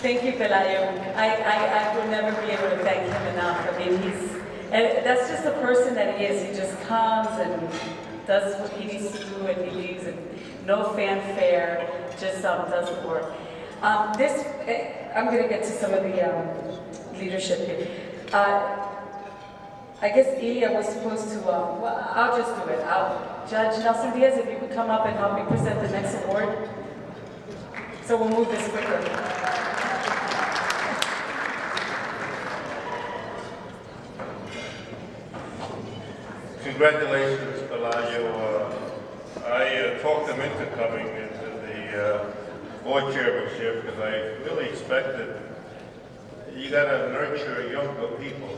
Thank you, Pelayo. I will never be able to thank him enough. I mean, that's just the person that he is. He just comes and does what he needs to do and he leaves, and no fanfare, just does the work. I'm going to get to some of the leadership here. I guess Ilya was supposed to, well, I'll just do it. Judge Nelson Diaz, if you could come up and help me present the next award. So we'll move this quicker. Congratulations, Pelayo. I talked him into coming into the board chairmanship because I really expected you got to nurture younger people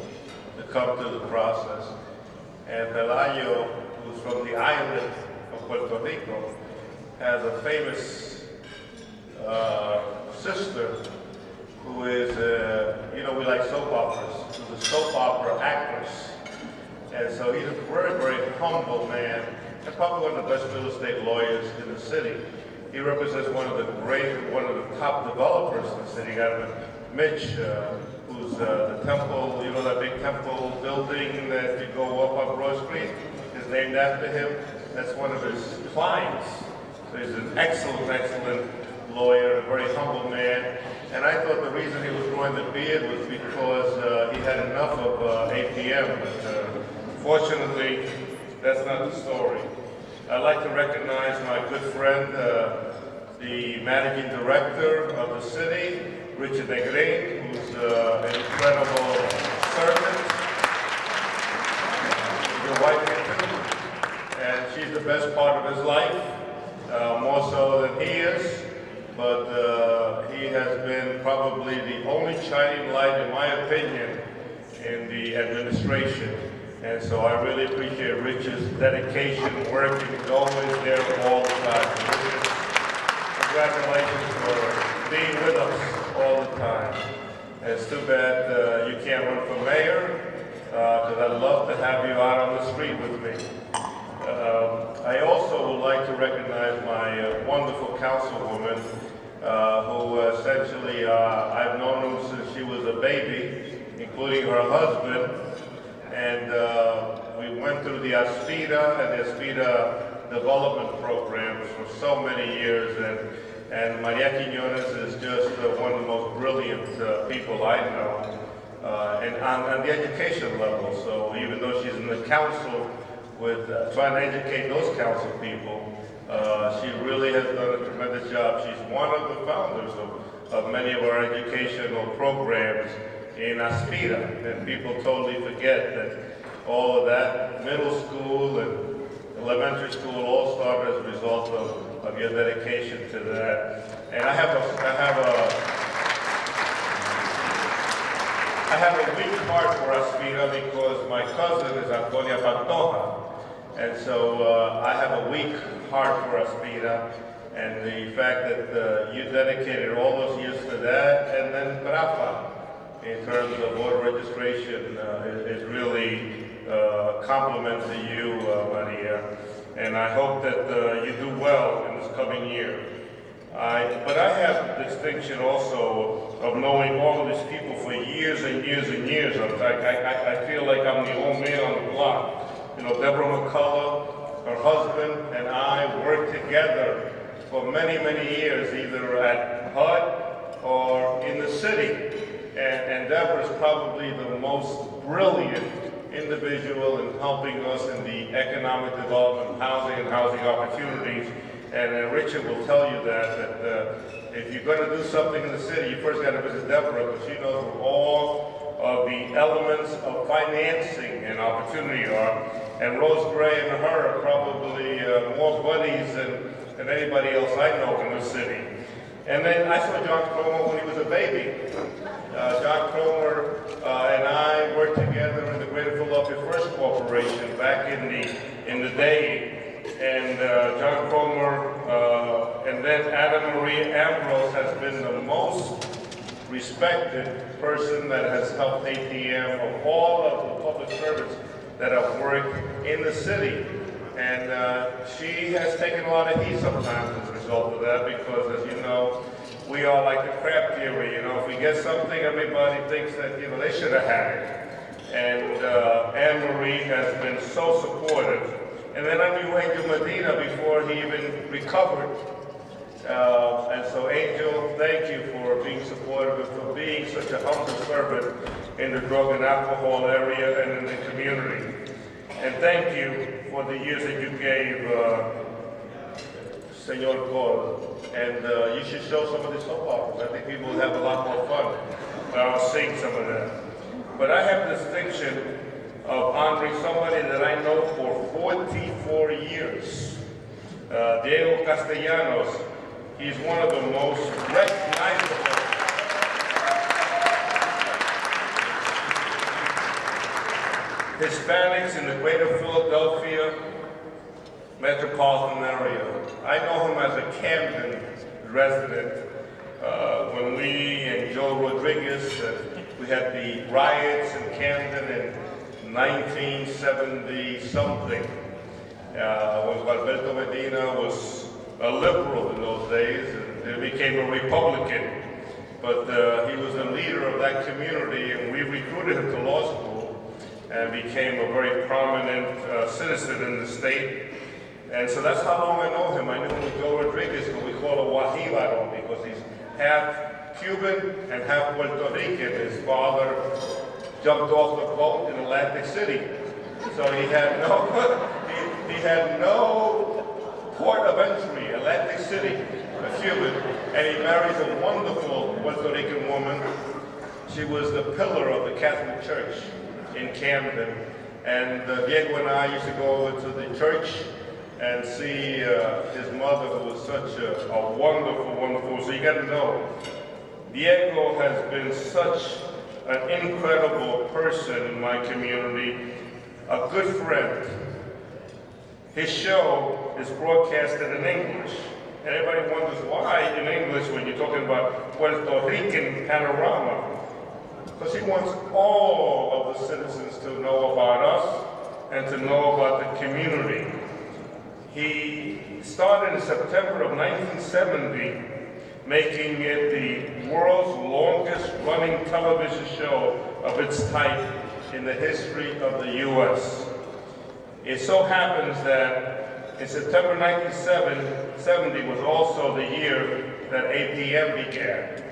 to come to the process. And Pelayo, who's from the island of Puerto Rico, has a famous sister who is, we like soap operas, who's a soap opera actress. And so he's a very, very humble man, and probably one of the best real estate lawyers in the city. He represents one of the top developers in the city. Got Mitch, who's the temple, that big temple building that you go up on Broad Street, is named after him. That's one of his clients. So he's an excellent, excellent lawyer, a very humble man. And I thought the reason he was growing the beard was because he had enough of APM, but fortunately, that's not the story. I'd like to recognize my good friend, the managing director of the city, Richard Negrin, who's an incredible servant. He's a wife and she's the best part of his life, more so than he is. But he has been probably the only shining light, in my opinion, in the administration. And so I really appreciate Rich's dedication, working, going there all the time. Richard, congratulations for being with us all the time. And it's too bad you can't run for mayor, because I'd love to have you out on the street with me. I also would like to recognize my wonderful councilwoman, who essentially I've known her since she was a baby, including her husband. And we went through the Aspira and the Aspira development programs for so many years. And Maria Quiñones is just one of the most brilliant people I know, and on the education level. So even though she's in the council with trying to educate those council people, she really has done a tremendous job. She's one of the founders of many of our educational programs in Aspira, and people totally forget that all of that middle school and elementary school all started as a result of your dedication to that. And I have a weak heart for Aspira because my cousin is Antonia Pantoja, and so I have a weak heart for Aspira. And the fact that you dedicated all those years to that, and then Prafa, in terms of voter registration, is really a compliment to you, Maria. And I hope that you do well in this coming year. But I have the distinction also of knowing all of these people for years and years and years. I feel like I'm the old man on the block. Deborah McCullough, her husband, and I worked together for many, many years, either at HUD or in the city. And Deborah is probably the most brilliant individual in helping us in the economic development of housing and housing opportunities. And Richard will tell you that if you're going to do something in the city, you first got to visit Deborah, because she knows where all of the elements of financing and opportunity are. And Rose Gray and her are probably more buddies than anybody else I know in the city. And then I saw John Cromer when he was a baby. John Cromer and I worked together in the Greater Philadelphia First Corporation back in the day. And John Cromer and then Adam Marie Ambrose has been the most respected person that has helped APM of all of the public servants that have worked in the city. And she has taken a lot of heat sometimes as a result of that, because, as you know, we are like the crab theory, you get something, everybody thinks that, you know, they should have had it. And Anne-Marie has been so supportive. And then I knew Angel Medina before he even recovered. And so Angel, thank you for being supportive and for being such a humble servant in the drug and alcohol area and in the community. And thank you for the years that you gave Senor Cole. And you should show some of the soap operas. I think people will have a lot more fun. I'll sing some of them. But I have the distinction of honoring somebody that I know for 44 years. Diego Castellanos. He's one of the most recognizable Hispanics in the greater Philadelphia metropolitan area. I know him as a Camden resident. When we and Joe Rodriguez, we had the riots in Camden in 1970-something, when Alberto Medina was a liberal in those days, and then became a Republican. But he was the leader of that community, and we recruited him to law school, and became a very prominent citizen in the state. And so that's how long I know him. I knew him with Joe Rodriguez, who we call a Guajibaro, because he's half Cuban and half Puerto Rican. His father jumped off the boat in Atlantic City. So he had no port of entry, Atlantic City, a Cuban. And he marries a wonderful Puerto Rican woman. She was the pillar of the Catholic Church in Camden. And Diego and I used to go to the church and see his mother, who was such a wonderful, so you got to know, Diego has been such an incredible person in my community, a good friend. His show is broadcasted in English. And everybody wonders why in English when you're talking about Puerto Rican panorama. Because he wants all of the citizens to know about us and to know about the community. He started in September of 1970, making it the world's longest running television show of its type in the history of the U.S. It so happens that in September 1970 was also the year that APM began.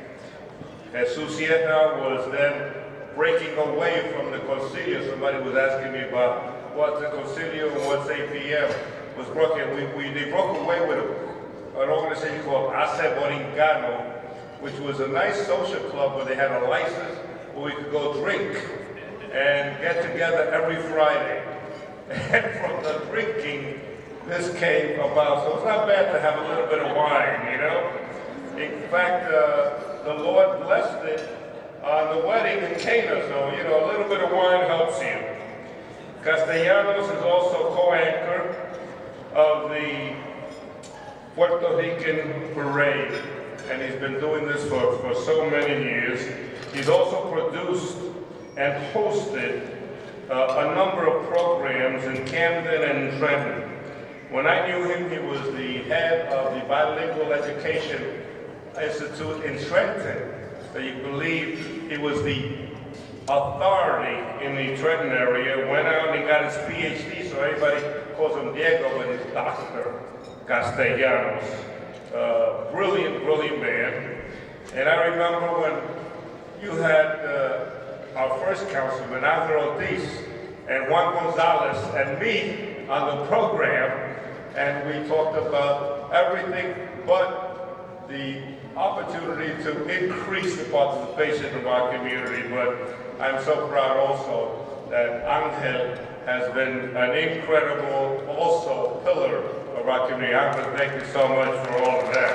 Asociacion was then breaking away from the Concilio. Somebody was asking me about what's the Concilio and what's APM. Was broken. They broke away with an organization called Asociacion, which was a nice social club where they had a license where we could go drink and get together every Friday. And from the drinking, this came about. So it's not bad to have a little bit of wine, you know? In fact, the Lord blessed it on the wedding in Cana, so, you know, a little bit of wine helps you. Castellanos is also co-anchor of the Puerto Rican parade, and he's been doing this for so many years. He's also produced and hosted a number of programs in Camden and Trenton. When I knew him, he was the head of the Bilingual Education Institute in Trenton. So you believe he was the authority in the Trenton area, went out and got his PhD, so everybody calls him Diego, but he's Dr. Castellanos. Brilliant man. And I remember when you had our first councilman, Angel Ortiz, and Juan Gonzalez, and me on the program, and we talked about everything but the opportunity to increase the participation of our community. But I'm so proud also that Angel has been an incredible also pillar of our community. Angel, thank you so much for all of that.